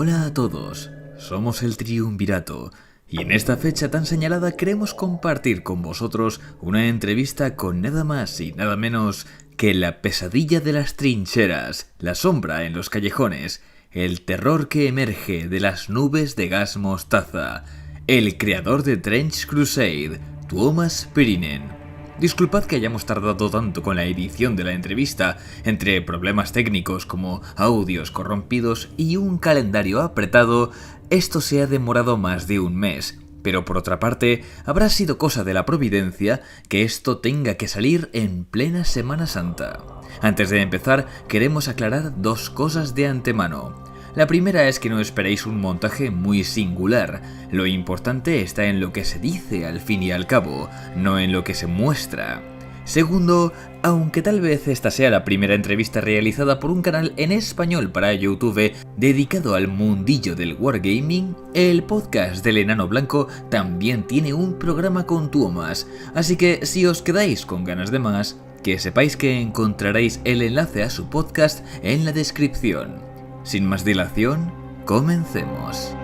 Hola a todos, somos el Triunvirato y en esta fecha tan señalada queremos compartir con vosotros una entrevista con nada más y nada menos que la pesadilla de las trincheras, la sombra en los callejones, el terror que emerge de las nubes de gas mostaza, el creador de Trench Crusade, Tuomas Pirinen. Disculpad que hayamos tardado tanto con la edición de la entrevista, entre problemas técnicos como audios corrompidos y un calendario apretado, esto se ha demorado más de un mes. Pero por otra parte, habrá sido cosa de la providencia que esto tenga que salir en plena Semana Santa. Antes de empezar, queremos aclarar dos cosas de antemano. La primera es que no esperéis un montaje muy singular. Lo importante está en lo que se dice al fin y al cabo, no en lo que se muestra. Segundo, aunque tal vez esta sea la primera entrevista realizada por un canal en español para YouTube dedicado al mundillo del wargaming, el podcast del Enano Blanco también tiene un programa con Tuomas, así que si os quedáis con ganas de más, que sepáis que encontraréis el enlace a su podcast en la descripción. Sin más dilación, comencemos.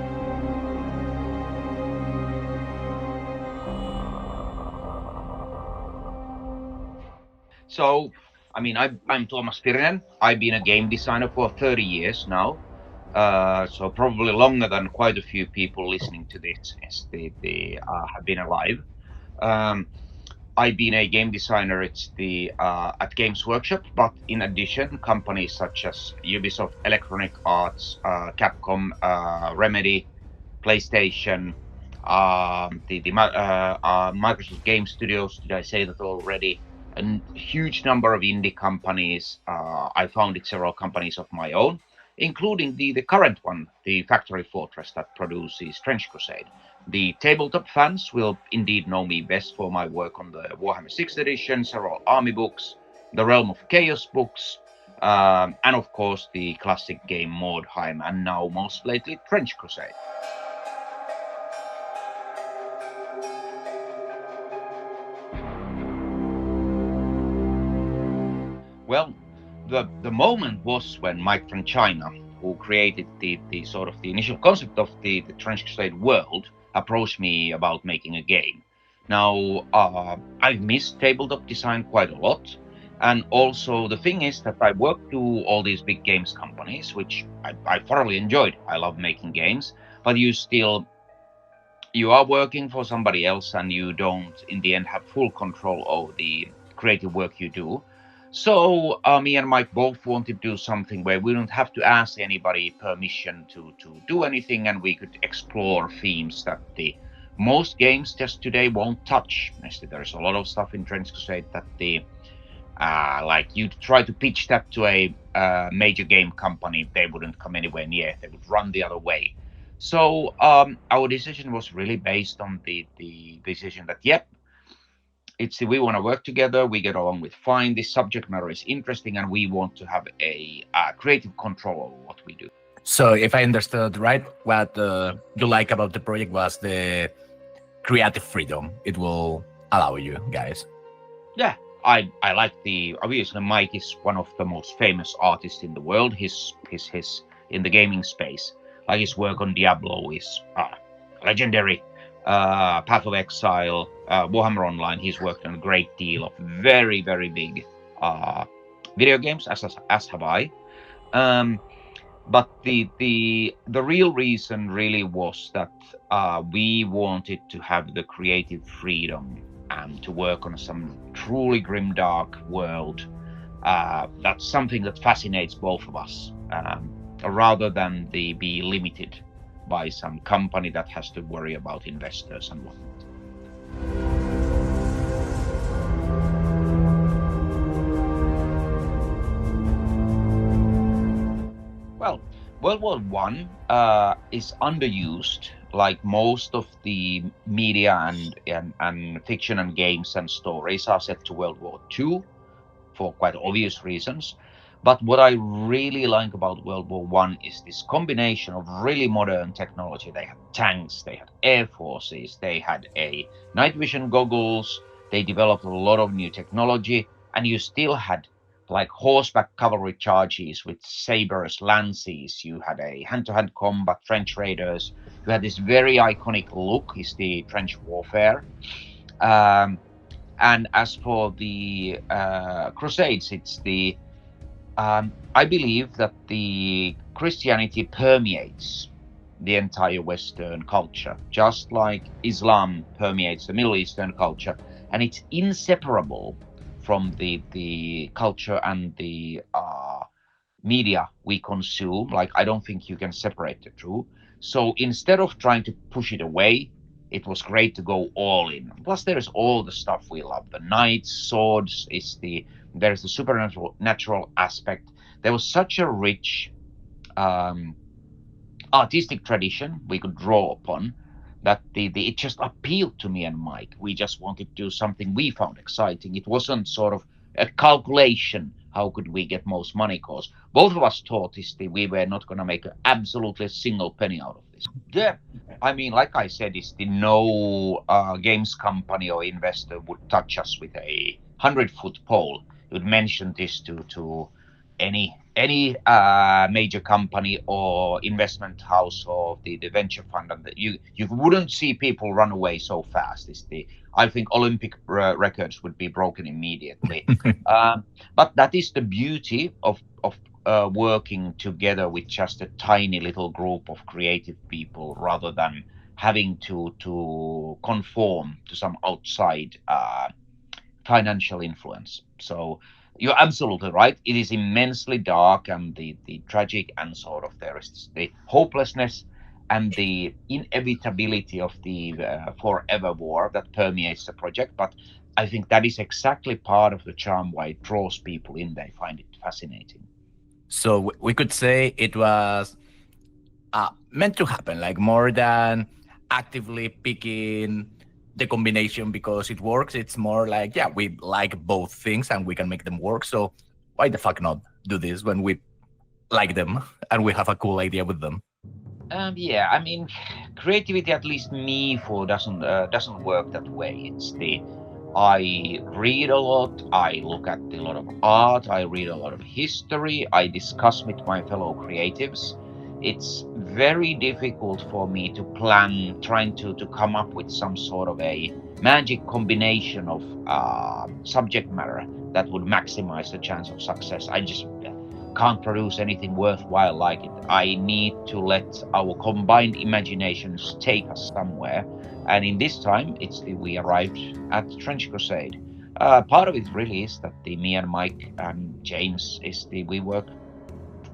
So, I'm Tuomas Pirinen. I've been a game designer for 30 years now. So probably longer than quite a few people listening to this have been alive. I've been a game designer at Games Workshop, but in addition, companies such as Ubisoft, Electronic Arts, Capcom, Remedy, PlayStation, Microsoft Game Studios. Did I say that already? A huge number of indie companies. I founded several companies of my own, including the current one, the Factory Fortress that produces Trench Crusade. The tabletop fans will indeed know me best for my work on the Warhammer 6th edition, several army books, the Realm of Chaos books, and of course the classic game Mordheim, and now most lately Trench Crusade. Well, the moment was when Mike from China, who created the initial concept of the Trench Crusade world, approached me about making a game. Now, I've missed tabletop design quite a lot. And also the thing is that I worked to all these big games companies, which I thoroughly enjoyed. I love making games, but you are working for somebody else and you don't in the end have full control over the creative work you do. So me and Mike both wanted to do something where we don't have to ask anybody permission to do anything, and we could explore themes that the most games just today won't touch. There's a lot of stuff in Trench Crusade that like you try to pitch that to a major game company, they wouldn't come anywhere near. They would run the other way. So our decision was really based on the decision that we want to work together, we get along with fine, this subject matter is interesting, and we want to have a creative control over what we do. So if I understood right, what you like about the project was the creative freedom it will allow you guys. Yeah, I like obviously Mike is one of the most famous artists in the world. His in the gaming space, like his work on Diablo is legendary. Path of Exile, Warhammer Online. He's worked on a great deal of very, very big video games, as have I. But the real reason really was that we wanted to have the creative freedom and to work on some truly grimdark world. That's something that fascinates both of us, rather than be limited by some company that has to worry about investors and whatnot. Well, World War I is underused, like most of the media and fiction and games and stories are set to World War II for quite obvious reasons. But what I really like about World War I is this combination of really modern technology. They had tanks, they had air forces, they had a night vision goggles, they developed a lot of new technology, and you still had like horseback cavalry charges with sabers, lances. You had a hand-to-hand combat, trench raiders. You had this very iconic look, is the trench warfare. And as for the Crusades, it's the I believe that the Christianity permeates the entire Western culture, just like Islam permeates the Middle Eastern culture, and it's inseparable from the culture and the media we consume. Like, I don't think you can separate the two. So instead of trying to push it away, it was great to go all in. Plus, there's all the stuff we love: the knights, swords. There's the supernatural aspect. There was such a rich um, artistic tradition we could draw upon that it just appealed to me and Mike. We just wanted to do something we found exciting. It wasn't sort of a calculation. How could we get most money? Cause both of us thought we were not going to make absolutely a single penny out of this. Yeah, I mean, like I said, no games company or investor would touch us with a 100-foot pole. Would mention this to any major company or investment house or the venture fund, and you wouldn't see people run away so fast. I think Olympic records would be broken immediately. But that is the beauty of working together with just a tiny little group of creative people, rather than having to conform to some outside financial influence. So you're absolutely right. It is immensely dark, and the tragic, and sort of there is the hopelessness and the inevitability of the forever war that permeates the project. But I think that is exactly part of the charm why it draws people in. They find it fascinating. So we could say it was meant to happen, like more than actively picking the combination because it works. It's more like, yeah, we like both things and we can make them work. So why the fuck not do this when we like them and we have a cool idea with them? Yeah, I mean, creativity, at least me, for doesn't work that way. I read a lot, I look at a lot of art, I read a lot of history, I discuss with my fellow creatives. It's very difficult for me to plan, trying to come up with some sort of a magic combination of subject matter that would maximize the chance of success. I just can't produce anything worthwhile like it. I need to let our combined imaginations take us somewhere. And in this time, we arrived at Trench Crusade. Part of it really is that me and Mike and James we work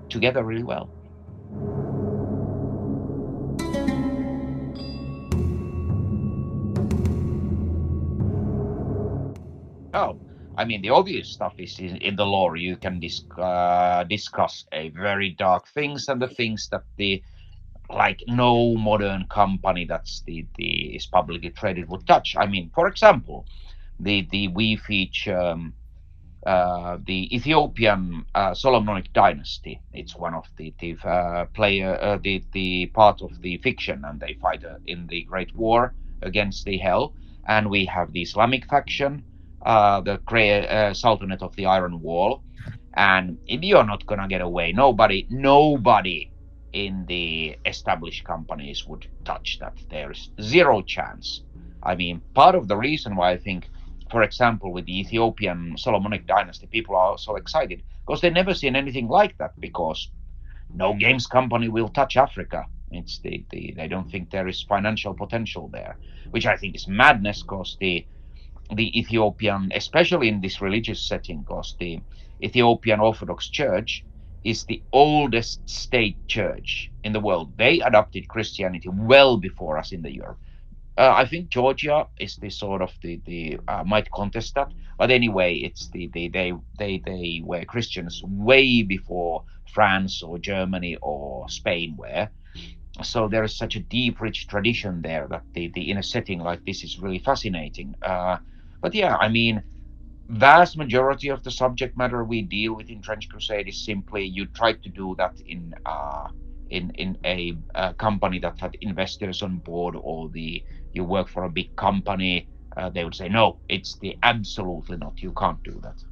together really well. Oh, I mean, the obvious stuff is in the lore. You can discuss a very dark things, and the things that like no modern company that's is publicly traded would touch. I mean, for example, we feature the Ethiopian Solomonic dynasty. It's one of the part of the fiction, and they fight in the Great War against the Hell. And we have the Islamic faction, the Sultanate of the Iron Wall. And you're not gonna get away. Nobody in the established companies would touch that. There's zero chance. I mean, part of the reason why I think, for example, with the Ethiopian Solomonic dynasty, people are so excited because they've never seen anything like that, because no games company will touch Africa. It's they don't think there is financial potential there, which I think is madness, because the Ethiopian, especially in this religious setting, because the Ethiopian Orthodox Church is the oldest state church in the world. They adopted Christianity well before us in the Europe. I think Georgia is the sort of the might contest that, but anyway, it's they were Christians way before France or Germany or Spain were. So there is such a deep, rich tradition there that in a setting like this is really fascinating. But yeah, I mean, vast majority of the subject matter we deal with in Trench Crusade is simply you try to do that in a company that had investors on board, or you work for a big company. They would say no, it's absolutely not. You can't do that.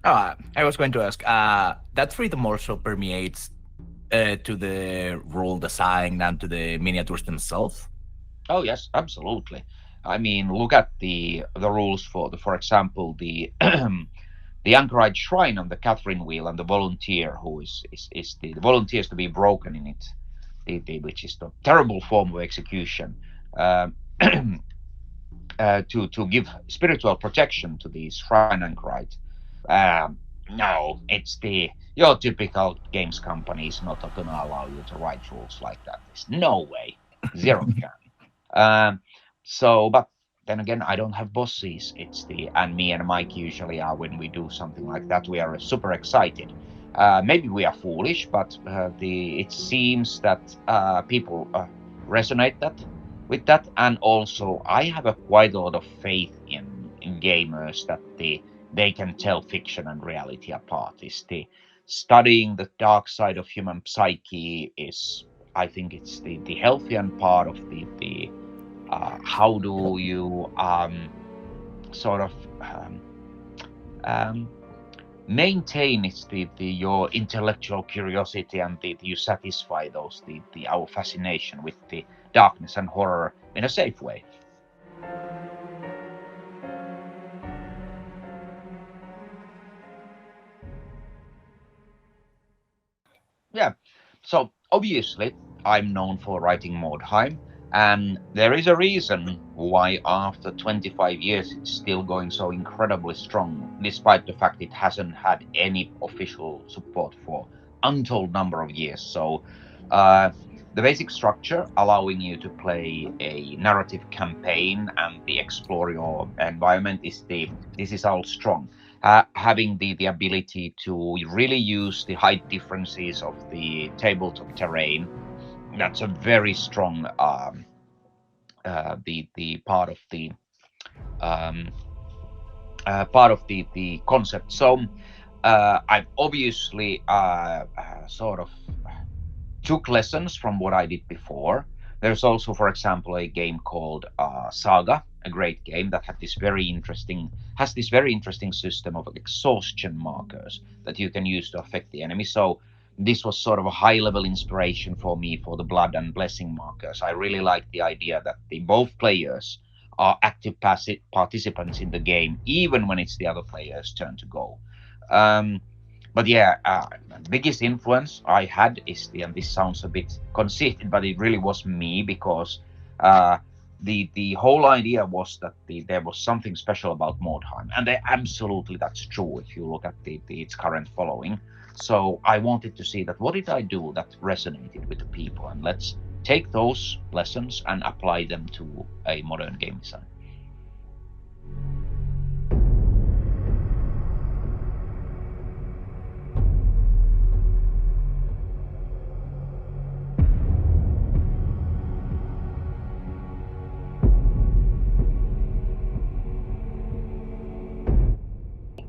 I was going to ask, that freedom also permeates to the rule design and to the miniatures themselves. Oh yes, absolutely. I mean, look at the rules for for example, the the anchorite shrine on the Catherine wheel and the volunteer who is the volunteers to be broken in it, which is the terrible form of execution. Um, to give spiritual protection to the shrine anchorite. No, it's your typical games company is not going to allow you to write rules like that. There's no way, zero chance. Um, but then again, I don't have bosses. It's and me and Mike usually are when we do something like that. We are super excited. Maybe we are foolish, but it seems that people resonate that with that, and also I have quite a lot of faith in gamers that they can tell fiction and reality apart. Is studying the dark side of human psyche is, I think it's the healthier part of the how do you sort of um, maintain it's the your intellectual curiosity, and you satisfy those the our fascination with the darkness and horror in a safe way. Yeah. So obviously, I'm known for writing Mordheim, and there is a reason why after 25 years it's still going so incredibly strong, despite the fact it hasn't had any official support for untold number of years. So, uh, the basic structure allowing you to play a narrative campaign and the explore your environment is this is all strong. Having the ability to really use the height differences of the tabletop terrain, that's a very strong the um, part of the concept. So I've obviously sort of took lessons from what I did before. There's also, for example, a game called Saga, a great game that has this very interesting system of exhaustion markers that you can use to affect the enemy. So this was sort of a high-level inspiration for me for the blood and blessing markers. I really like the idea that the both players are active passive participants in the game, even when it's the other player's turn to go. Um, but yeah, biggest influence I had is and this sounds a bit conceited, but it really was me because uh, the whole idea was that there was something special about Mordheim, and absolutely that's true if you look at its current following. So I wanted to see that what did I do that resonated with the people, and let's take those lessons and apply them to a modern game design.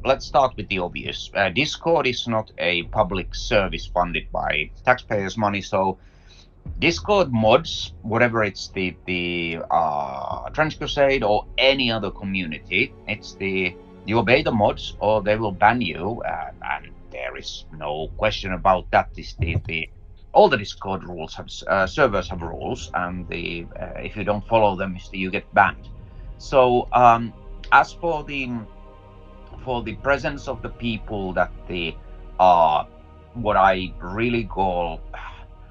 Let's start with the obvious. Discord is not a public service funded by taxpayers' money, so Discord mods, whatever it's the Trans Crusade or any other community, it's you obey the mods or they will ban you, and there is no question about that. Is the all the Discord rules have servers have rules, and if you don't follow them, you get banned. So as for the presence of the people that they are what I really call,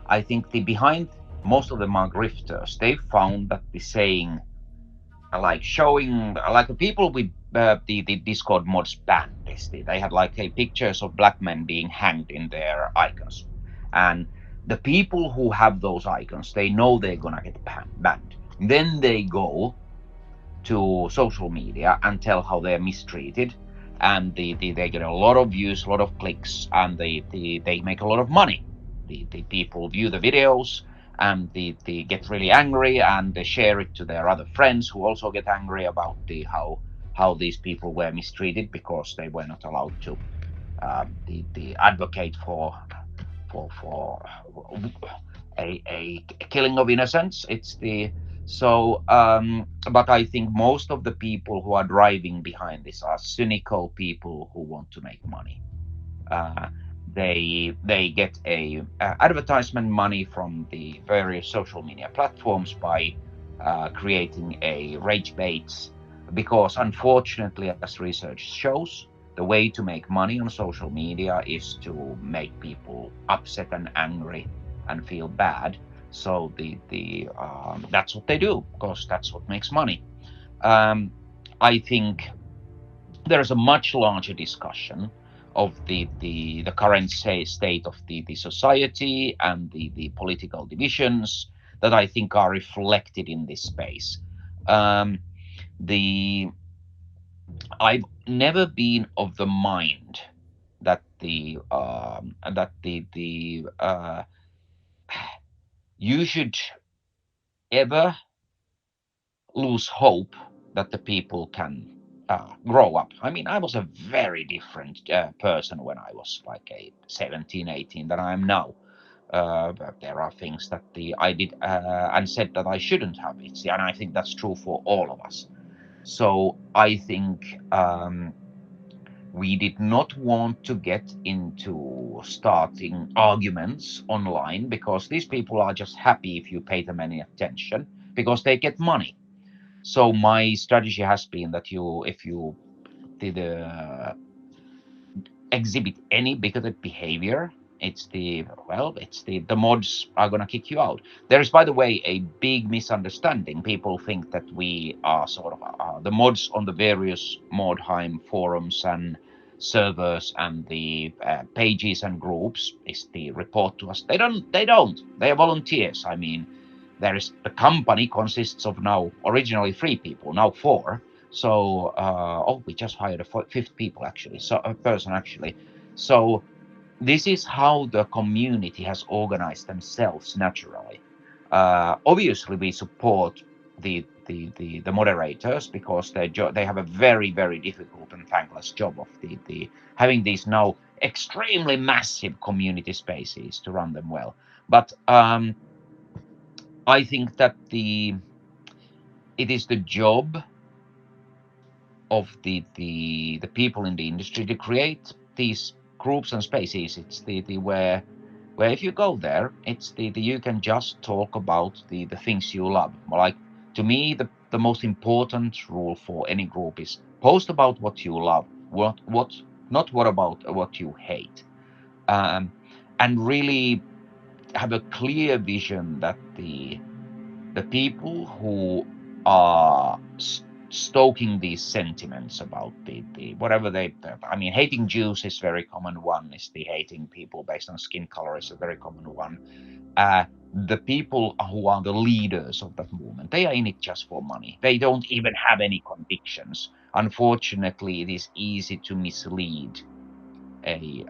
I think the behind most of them are grifters. They found that the saying like showing like the people with the Discord mods banned this. They had like pictures of black men being hanged in their icons, and the people who have those icons, they know they're gonna get banned. Then they go to social media and tell how they're mistreated, and they get a lot of views, a lot of clicks, and they make a lot of money. The people view the videos, and they get really angry, and they share it to their other friends who also get angry about how these people were mistreated because they were not allowed to the advocate for a killing of innocents. It's So, but I think most of the people who are driving behind this are cynical people who want to make money. Uh, they get a advertisement money from the various social media platforms by creating a rage baits, because unfortunately, as research shows, the way to make money on social media is to make people upset and angry and feel bad. So the that's what they do, because that's what makes money. um, I think there's a much larger discussion of the current state of the society and the political divisions that I think are reflected in this space. Um, the I've never been of the mind that you should ever lose hope that the people can grow up. I mean, I was a very different person when I was like a 17, 18 than I am now. But there are things that I did and said that I shouldn't have. And I think that's true for all of us. So I think we did not want to get into starting arguments online, because these people are just happy if you pay them any attention, because they get money. So my strategy has been that if you did exhibit any bigoted behavior, the mods are gonna kick you out. There is, by the way, a big misunderstanding. People think that we are sort of the mods on the various Mordheim forums and servers and the pages and groups is the report to us. They don't. They don't. They are volunteers. I mean, the company consists of now originally 3 people, now 4. So we just hired a fifth people actually, so a person actually. So this is how the community has organized themselves naturally. Obviously, we support the moderators, because they have a very difficult and thankless job of the having these now extremely massive community spaces to run them well. But I think that it is the job of the people in the industry to create these groups and spaces. It's the where if you go there, it's the you can just talk about the things you love. Like, to me, the most important rule for any group is post about what you love, what not what about what you hate, um, and really have a clear vision that the people who are stoking these sentiments about the whatever I mean, hating Jews is very common one, is the hating people based on skin color is a very common one. The people who are the leaders of that movement, they are in it just for money. They don't even have any convictions. Unfortunately, it is easy to mislead a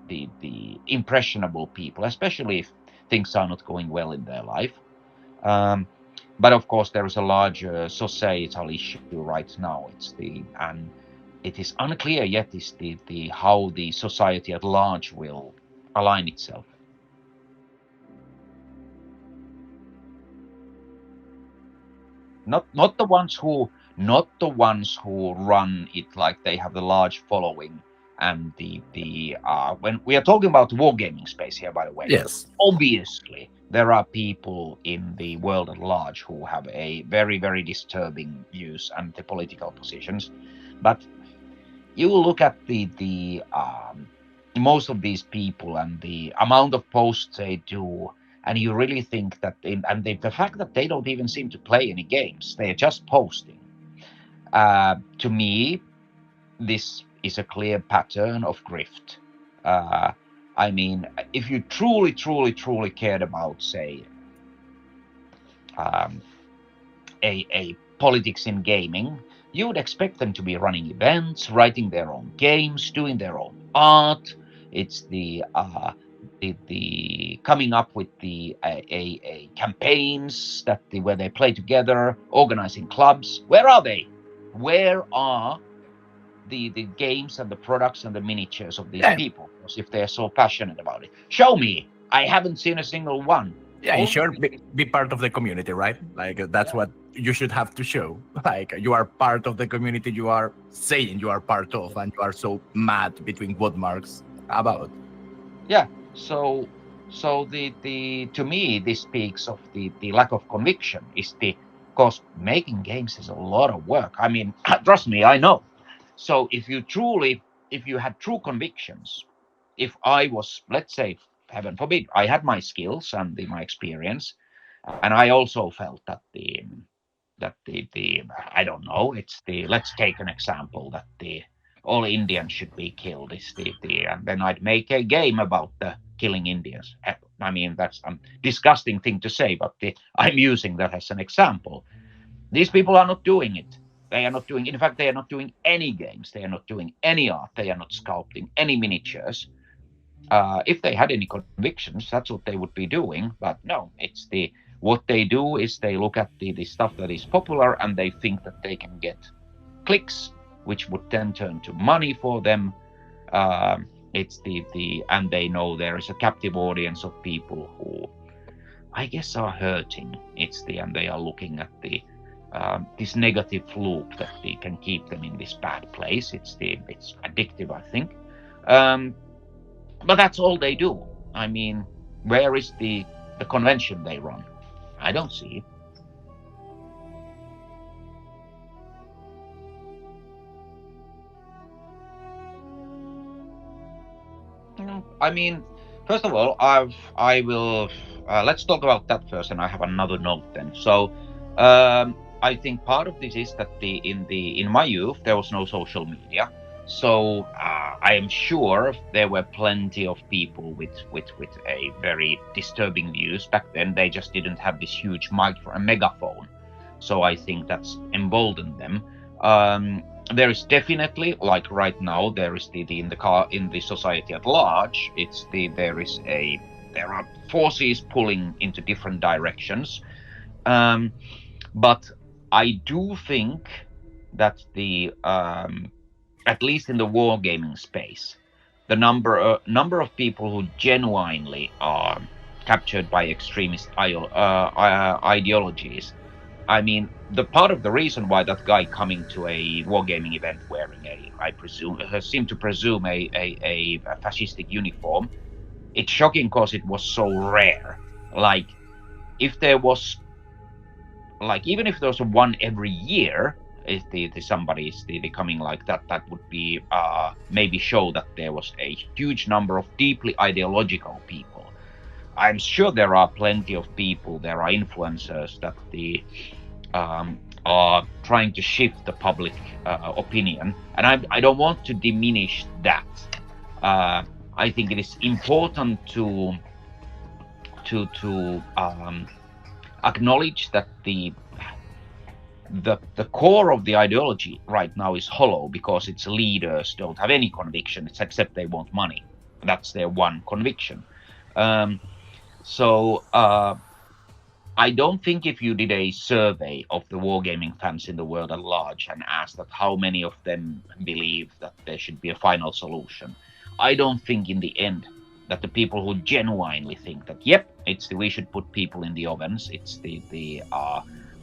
the impressionable people, especially if things are not going well in their life. um, but of course, there is a larger societal issue right now. And it is unclear yet is the how the society at large will align itself. Not the ones who run it like they have the large following and the when we are talking about wargaming space here, by the way, Yes. obviously there are people in the world at large who have a very disturbing views and the political positions. But you look at the most of these people and the amount of posts they do, and you really think that the fact that they don't even seem to play any games, they are just posting. To me, this is a clear pattern of grift. uh, I mean, if you truly cared about, say, um, a politics in gaming, you would expect them to be running events, writing their own games, doing their own art. It's the coming up with the a campaigns where they play together, organizing clubs. Where are they? Where are the games and the products and the miniatures of these Yeah. people? Because if they're so passionate about it, show me. I haven't seen a single one. Yeah, in short, be part of the community, right? Like that's what you should have to show. Like you are part of the community you are saying you are part of, and you are so mad between quote marks about. Yeah. So the to me this speaks of the lack of conviction is the because making games is a lot of work. I mean, trust me, I know. So if you had true convictions, if I was, let's say, heaven forbid, I had my skills and my experience, and I also felt that the I don't know, it's the let's take an example that the all Indians should be killed is the and then I'd make a game about the killing Indians. I mean that's a disgusting thing to say, but I'm using that as an example. These people are not doing it. They are not doing. In fact, they are not doing any games. They are not doing any art. They are not sculpting any miniatures. If they had any convictions, that's what they would be doing. But no, it's the what they do is they look at the stuff that is popular and they think that they can get clicks, which would then turn to money for them. It's the and they know there is a captive audience of people who I guess are hurting. It's the and they are looking at the this negative loop that they can keep them in this bad place. It's addictive, I think. But that's all they do. I mean, where is the convention they run? I don't see it. I mean, first of all, I will let's talk about that first, and I have another note then. So, I think part of this is that in my youth there was no social media, so I am sure there were plenty of people with a very disturbing views back then. They just didn't have this huge megaphone, so I think that's emboldened them. There is definitely, like right now, there is in the society at large. There are forces pulling into different directions, but I do think that at least in the wargaming space, the number of people who genuinely are captured by extremist ideologies. I mean, the part of the reason why that guy coming to a wargaming event wearing seemed to presume a fascistic uniform, it's shocking because it was so rare. Like, if there was, like, even if there was one every year, if somebody is coming like that, that would be maybe show that there was a huge number of deeply ideological people. I'm sure there are plenty of people, there are influencers that are trying to shift the public opinion, and I don't want to diminish that. I think it is important to acknowledge that the core of the ideology right now is hollow because its leaders don't have any convictions except they want money. That's their one conviction. So I don't think if you did a survey of the wargaming fans in the world at large and asked that how many of them believe that there should be a final solution, I don't think in the end that the people who genuinely think that we should put people in the ovens,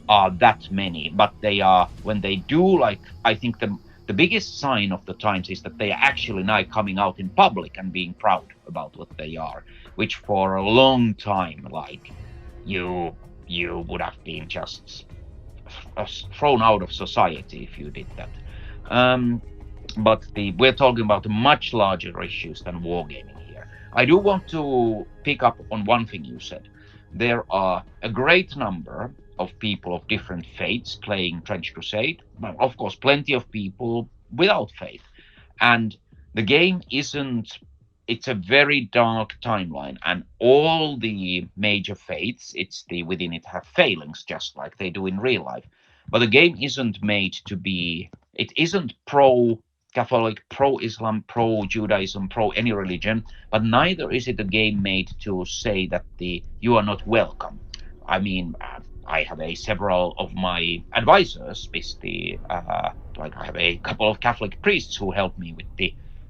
are that many. But they are, when they do, like, I think the biggest sign of the times is that they are actually now coming out in public and being proud about what they are, which for a long time, like, you would have been just thrown out of society if you did that. But we're talking about much larger issues than wargaming here. I do want to pick up on one thing you said. There are a great number of people of different faiths playing Trench Crusade. Well, of course, plenty of people without faith. And the game it's a very dark timeline, and all the major faiths, within it have failings, just like they do in real life. But the game isn't made to be, it isn't pro-Catholic, pro-Islam, pro-Judaism, pro-any religion, but neither is it a game made to say that you are not welcome. I mean, I have several of my advisors, like I have a couple of Catholic priests who help me with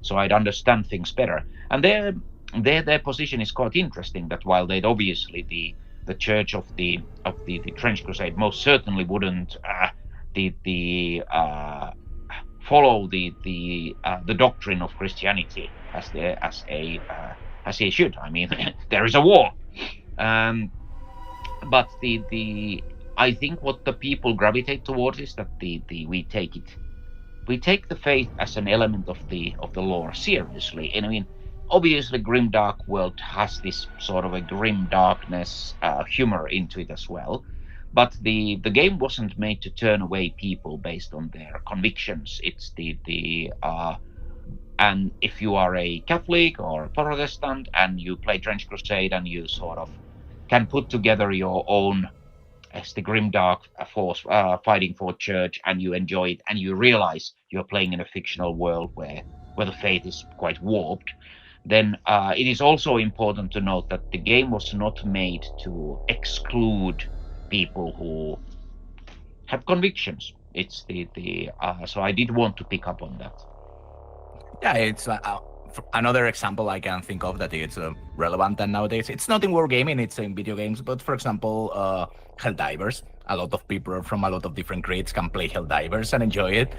so I'd understand things better. And their position is quite interesting, that while they'd obviously the church of the French Crusade most certainly wouldn't follow the doctrine of Christianity as they should. I mean, there is a war, but I think what the people gravitate towards is that we take the faith as an element of the lore seriously. And I mean, obviously, Grimdark World has this sort of a grim darkness humor into it as well. But the game wasn't made to turn away people based on their convictions. It's and if you are a Catholic or Protestant and you play French Crusade and you sort of can put together your own as the grimdark force fighting for church, and you enjoy it, and you realize you're playing in a fictional world where the faith is quite warped, then it is also important to note that the game was not made to exclude people who have convictions. It's so I did want to pick up on that. Yeah, it's another example I can think of that is relevant and nowadays. It's not in wargaming, it's in video games, but for example, Helldivers. A lot of people from a lot of different grades can play Helldivers and enjoy it.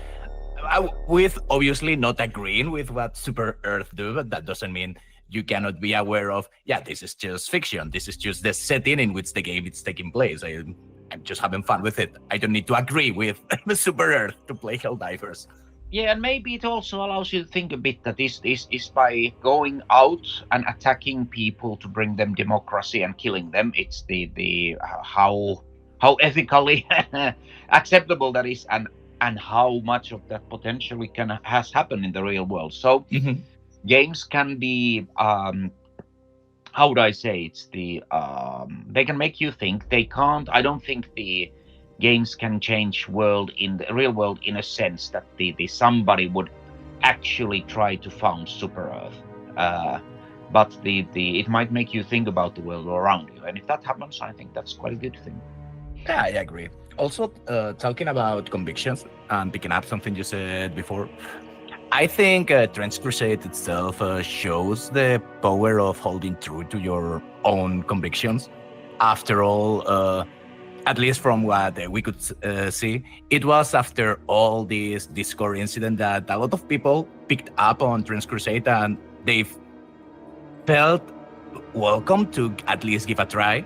With obviously not agreeing with what Super Earth do, but that doesn't mean you cannot be aware of, yeah, this is just fiction. This is just the setting in which the game is taking place. I'm just having fun with it. I don't need to agree with Super Earth to play Helldivers. Yeah, and maybe it also allows you to think a bit that this is by going out and attacking people to bring them democracy and killing them. It's the how ethically acceptable that is, and how much of that potentially has happened in the real world. So games can be how would I say, it's they can make you think. They can't. I don't think the games can change world in the real world in a sense that the somebody would actually try to found Super Earth. But it might make you think about the world around you, and if that happens, I think that's quite a good thing. Yeah, I agree. Also, talking about convictions and picking up something you said before, I think French Crusade itself shows the power of holding true to your own convictions. After all, at least from what we could see, it was after all this Discord incident that a lot of people picked up on French Crusade and they felt welcome to at least give a try,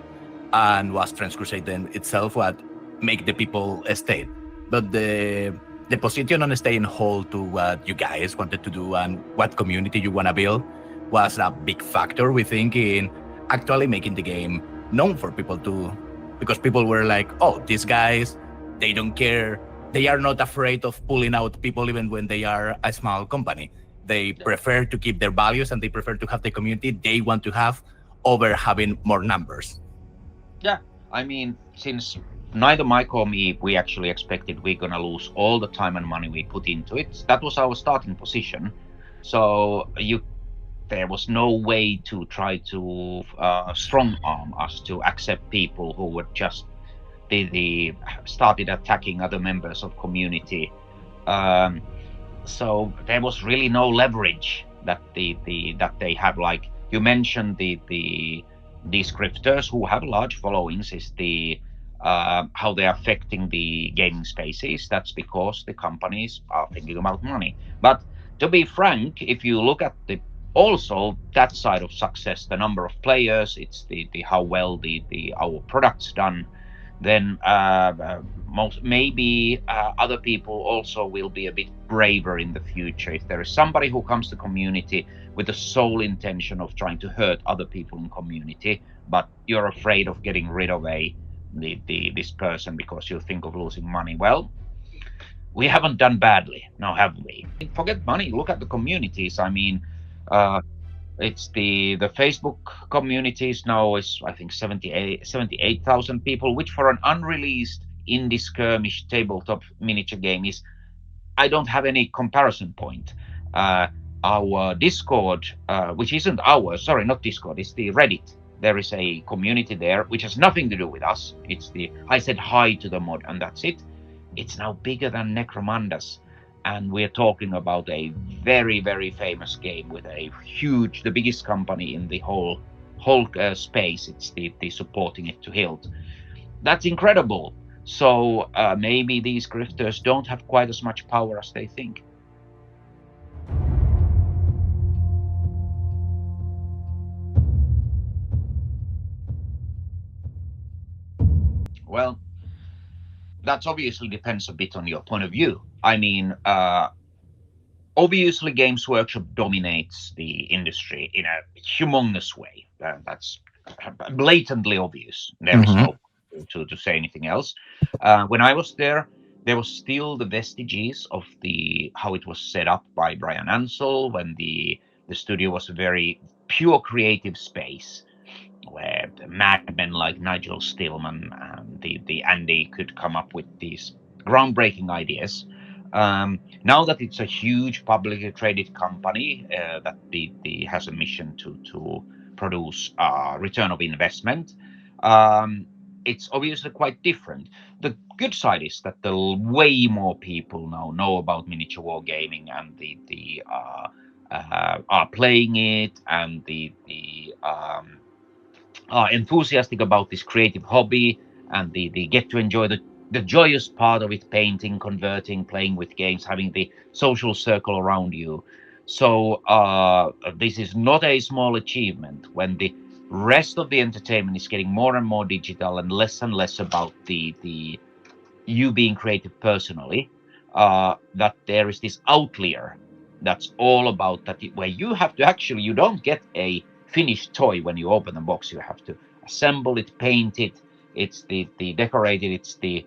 and was French Crusade then itself what make the people stay. But the position on staying whole to what you guys wanted to do and what community you want to build was a big factor, we think, in actually making the game known for people to, because people were like, oh, these guys, they don't care. They are not afraid of pulling out people even when they are a small company. They prefer to keep their values and they prefer to have the community they want to have over having more numbers. Yeah, I mean, since neither Mike or me, we actually expected we're going to lose all the time and money we put into it. That was our starting position. So there was no way to try to strong arm us to accept people who were just they started attacking other members of community. So there was really no leverage that that they have. Like you mentioned, the scripters who have large followings is how they're affecting the gaming spaces. That's because the companies are thinking about money. But to be frank, if you look at also that side of success, the number of players, it's the how well our product's done, then maybe other people also will be a bit braver in the future. If there is somebody who comes to community with the sole intention of trying to hurt other people in community, but you're afraid of getting rid of this person because you think of losing money, well, we haven't done badly, now have we? Forget money, look at the communities. I mean, it's the Facebook communities now is, I think, 78,000 people, which for an unreleased indie skirmish tabletop miniature game is, I don't have any comparison point. Our Discord, which isn't ours, sorry, not Discord, it's the Reddit. There is a community there which has nothing to do with us. It's I said hi to the mod and that's it. It's now bigger than Necromandas. And we're talking about a very, very famous game with a huge, the biggest company in the whole whole space. It's the supporting it to hilt. That's incredible. So maybe these grifters don't have quite as much power as they think. Well, that obviously depends a bit on your point of view. I mean, obviously, Games Workshop dominates the industry in a humongous way. That's blatantly obvious. There is no to say anything else. When I was there was still the vestiges of the how it was set up by Brian Ansell when the studio was a very pure creative space where the madmen like Nigel Stillman and the Andy could come up with these groundbreaking ideas. Now that it's a huge publicly traded company that the has a mission to produce return of investment, it's obviously quite different. The good side is that the way more people now know about miniature wargaming and the are playing it and the are enthusiastic about this creative hobby and they get to enjoy the joyous part of it, painting, converting, playing with games, having the social circle around you. So this is not a small achievement when the rest of the entertainment is getting more and more digital and less about the you being creative personally. That there is this outlier that's all about that, where you have to actually, you don't get a finished toy when you open the box. You have to assemble it, paint it. It's the decorated. It's the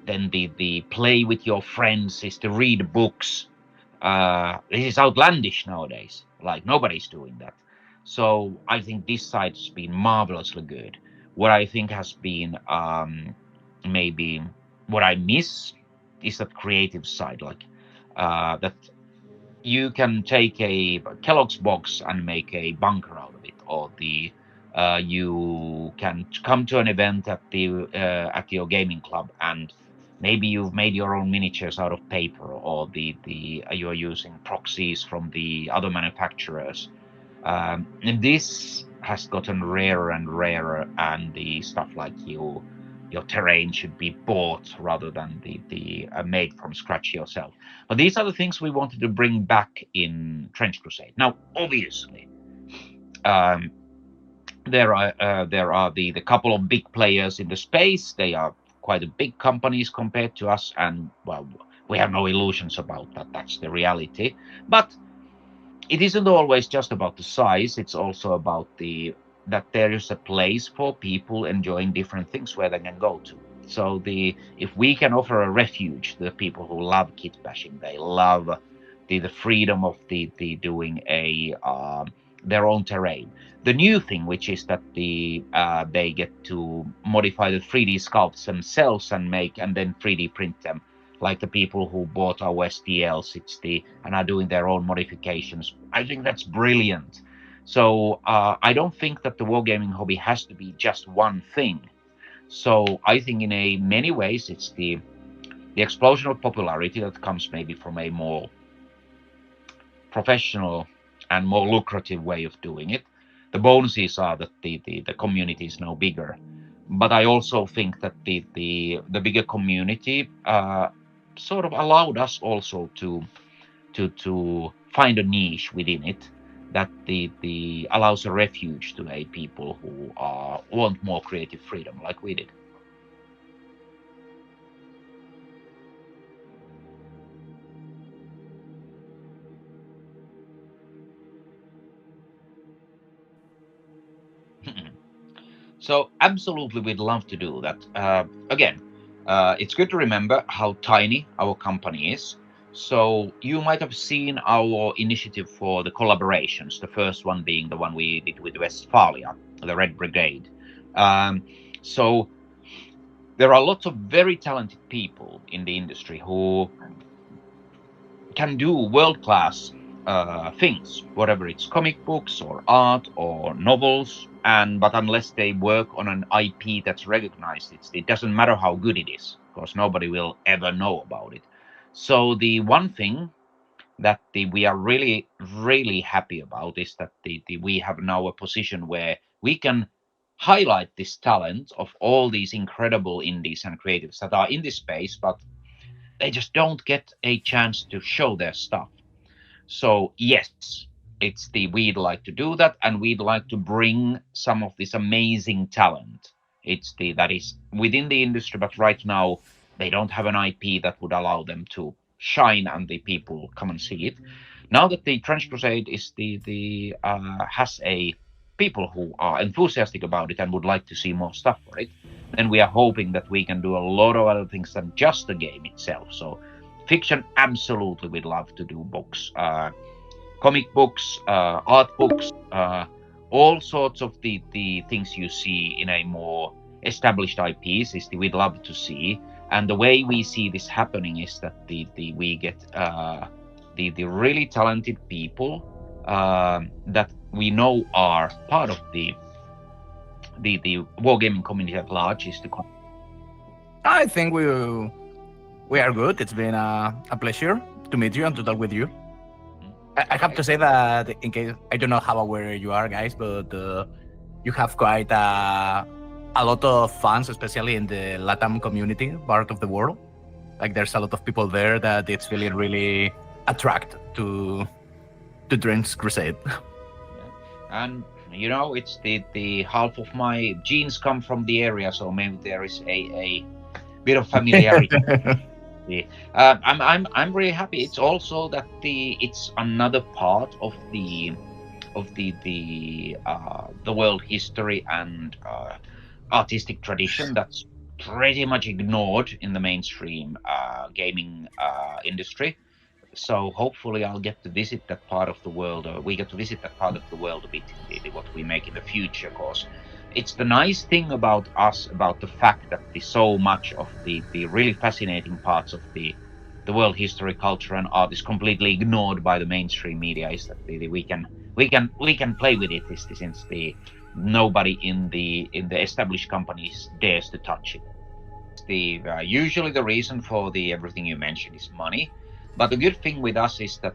then the play with your friends is to read books. This is outlandish nowadays. Like nobody's doing that. So I think this side's been marvelously good. What I think has been maybe what I miss is that creative side, like that you can take a Kellogg's box and make a bunker out of it, or the you can come to an event at your gaming club and maybe you've made your own miniatures out of paper, or the you're using proxies from the other manufacturers. And this has gotten rarer and rarer, and the stuff like your terrain should be bought rather than the made from scratch yourself. But these are the things we wanted to bring back in Trench Crusade. Now, obviously, there are the couple of big players in the space. They are quite a big companies compared to us, and well, we have no illusions about that. That's the reality. But it isn't always just about the size. It's also about that there is a place for people enjoying different things where they can go to. So if we can offer a refuge to the people who love kit bashing, they love the freedom of the doing their own terrain. The new thing, which is that they get to modify the 3D sculpts themselves and then 3D print them, like the people who bought our STLs, and are doing their own modifications. I think that's brilliant. So I don't think that the wargaming hobby has to be just one thing. So I think in many ways it's the explosion of popularity that comes maybe from a more professional and more lucrative way of doing it. The bonuses are that the community is now bigger. But I also think that the bigger community sort of allowed us also to find a niche within it that the allows a refuge to a people who want more creative freedom, like we did. So absolutely, we'd love to do that. Again, it's good to remember how tiny our company is. So you might have seen our initiative for the collaborations, the first one being the one we did with Westphalia, the Red Brigade. So there are lots of very talented people in the industry who can do world-class things, whatever it's comic books or art or novels, but unless they work on an IP that's recognized, it doesn't matter how good it is, because nobody will ever know about it. So the one thing that we are really, really happy about is that we have now a position where we can highlight this talent of all these incredible indies and creatives that are in this space, but they just don't get a chance to show their stuff. So yes, we'd like to do that, and we'd like to bring some of this amazing talent. That is within the industry, but right now they don't have an IP that would allow them to shine and the people come and see it. Now that the Trench Crusade is has a people who are enthusiastic about it and would like to see more stuff for it, then we are hoping that we can do a lot of other things than just the game itself. So fiction, absolutely, we'd love to do books, comic books, art books, all sorts of the things you see in a more established IPs we'd love to see. And the way we see this happening is that we get the really talented people that we know are part of the wargaming community at large I think we are good. It's been a pleasure to meet you and to talk with you. I have to say that, in case I don't know how aware you are, guys, but you have quite a lot of fans, especially in the LATAM community part of the world. Like there's a lot of people there that it's really, really attract to Trench Crusade. And you know, it's the half of my genes come from the area, so maybe there is a bit of familiarity. I'm really happy. It's also that it's another part of the world history and artistic tradition that's pretty much ignored in the mainstream gaming industry. So hopefully I'll get to visit that part of the world, or we get to visit that part of the world a bit in what we make in the future, because it's the nice thing about us, about the fact that so much of the really fascinating parts of the world history, culture, and art is completely ignored by the mainstream media, is that we can play with it, since nobody in the established companies dares to touch it. Usually the reason for everything you mentioned is money. But the good thing with us is that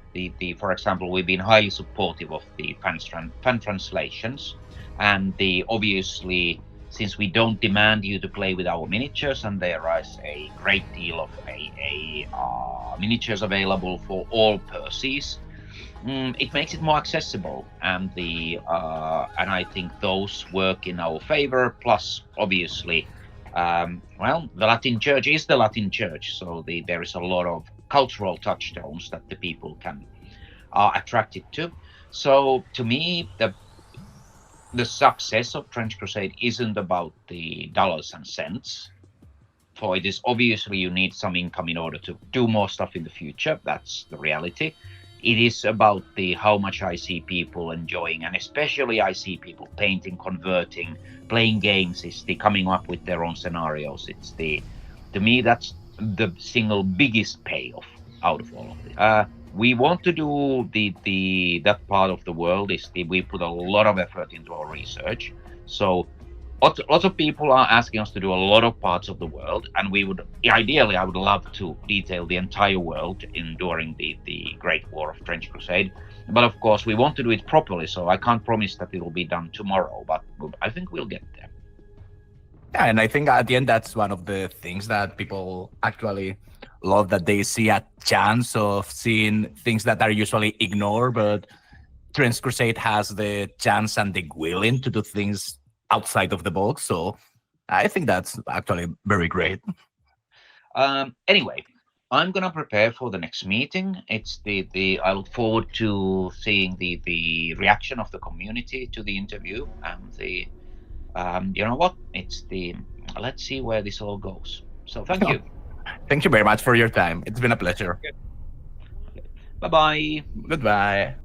for example, we've been highly supportive of the fan translations, and obviously, since we don't demand you to play with our miniatures, and there is a great deal of miniatures available for all purses, it makes it more accessible, and I think those work in our favor. Plus, obviously, the Latin Church is the Latin Church, so there is a lot of cultural touchstones that the people are attracted to. So to me, the success of Trench Crusade isn't about the dollars and cents. For it is obviously you need some income in order to do more stuff in the future. That's the reality. It is about how much I see people enjoying, and especially I see people painting, converting, playing games, coming up with their own scenarios. To me, that's the single biggest payoff out of all of this. We want to do that part of the world. We put a lot of effort into our research. So lots of people are asking us to do a lot of parts of the world, and I would love to detail the entire world during the Great War of Trench Crusade. But of course, we want to do it properly, so I can't promise that it will be done tomorrow, but I think we'll get there. Yeah, and I think at the end, that's one of the things that people actually love, that they see a chance of seeing things that are usually ignored, but Trench Crusade has the chance and the willing to do things outside of the box. So I think that's actually very great. Anyway, I'm gonna prepare for the next meeting. It's I look forward to seeing the reaction of the community to the interview, and you know what? Let's see where this all goes. So thank you. Thank you very much for your time. It's been a pleasure. Bye-bye. Goodbye.